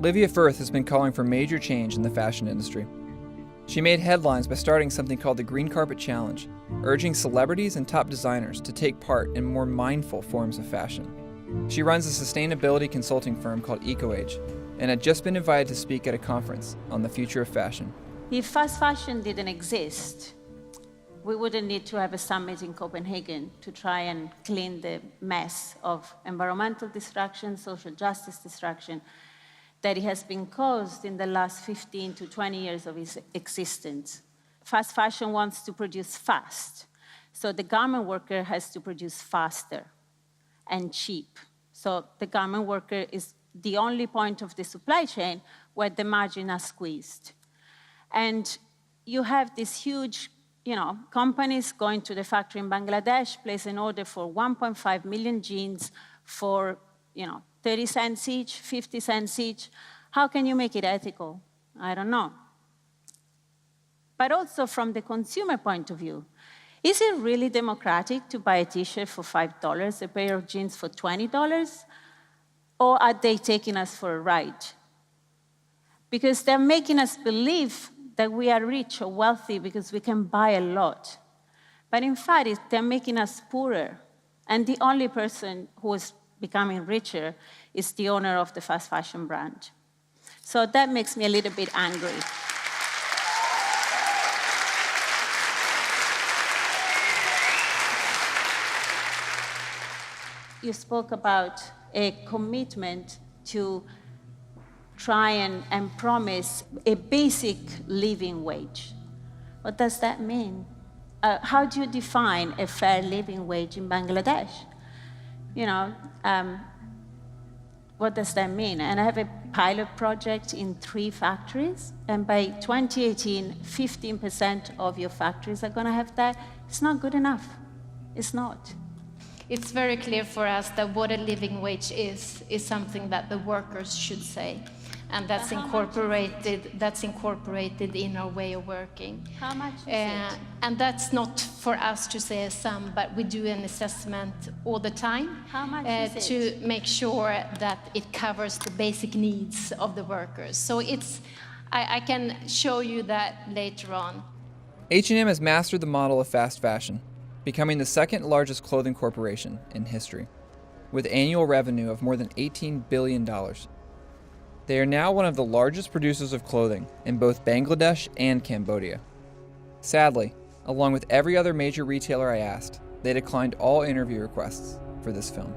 Livia Firth has been calling for major change in the fashion industry. She made headlines by starting something called the Green Carpet Challenge, urging celebrities and top designers to take part in more mindful forms of fashion. She runs a sustainability consulting firm called EcoAge, and had just been invited to speak at a conference on the future of fashion. If fast fashion didn't exist, we wouldn't need to have a summit in Copenhagen to try and clean the mess of environmental destruction, social justice destruction that it has been caused in the last 15 to 20 years of its existence. Fast fashion wants to produce fast, so the garment worker has to produce faster and cheap. So the garment worker is the only point of the supply chain where the margin are squeezed. And you have these huge companies going to the factory in Bangladesh, place an order for 1.5 million jeans for 30 cents each, 50 cents each. How can you make it ethical? I don't know. But also from the consumer point of view, is it really democratic to buy a t-shirt for $5, a pair of jeans for $20? Or are they taking us for a ride? Because they're making us believe that we are rich or wealthy because we can buy a lot. But in fact, they're making us poorer. And the only person who is becoming richer is the owner of the fast fashion brand. So that makes me a little bit angry. You spoke about a commitment to try and promise a basic living wage. What does that mean? How do you define a fair living wage in Bangladesh? What does that mean? And I have a pilot project in 3 factories, and by 2018, 15% of your factories are gonna have that. It's not good enough. It's not. It's very clear for us that what a living wage is something that the workers should say. And that's incorporated in our way of working. How much is it? And that's not for us to say a sum, but we do an assessment all the time. How much is to it? make sure that it covers the basic needs of the workers. So I can show you that later on. H&M has mastered the model of fast fashion, becoming the second largest clothing corporation in history, with annual revenue of more than $18 billion. They are now one of the largest producers of clothing in both Bangladesh and Cambodia. Sadly, along with every other major retailer I asked, they declined all interview requests for this film.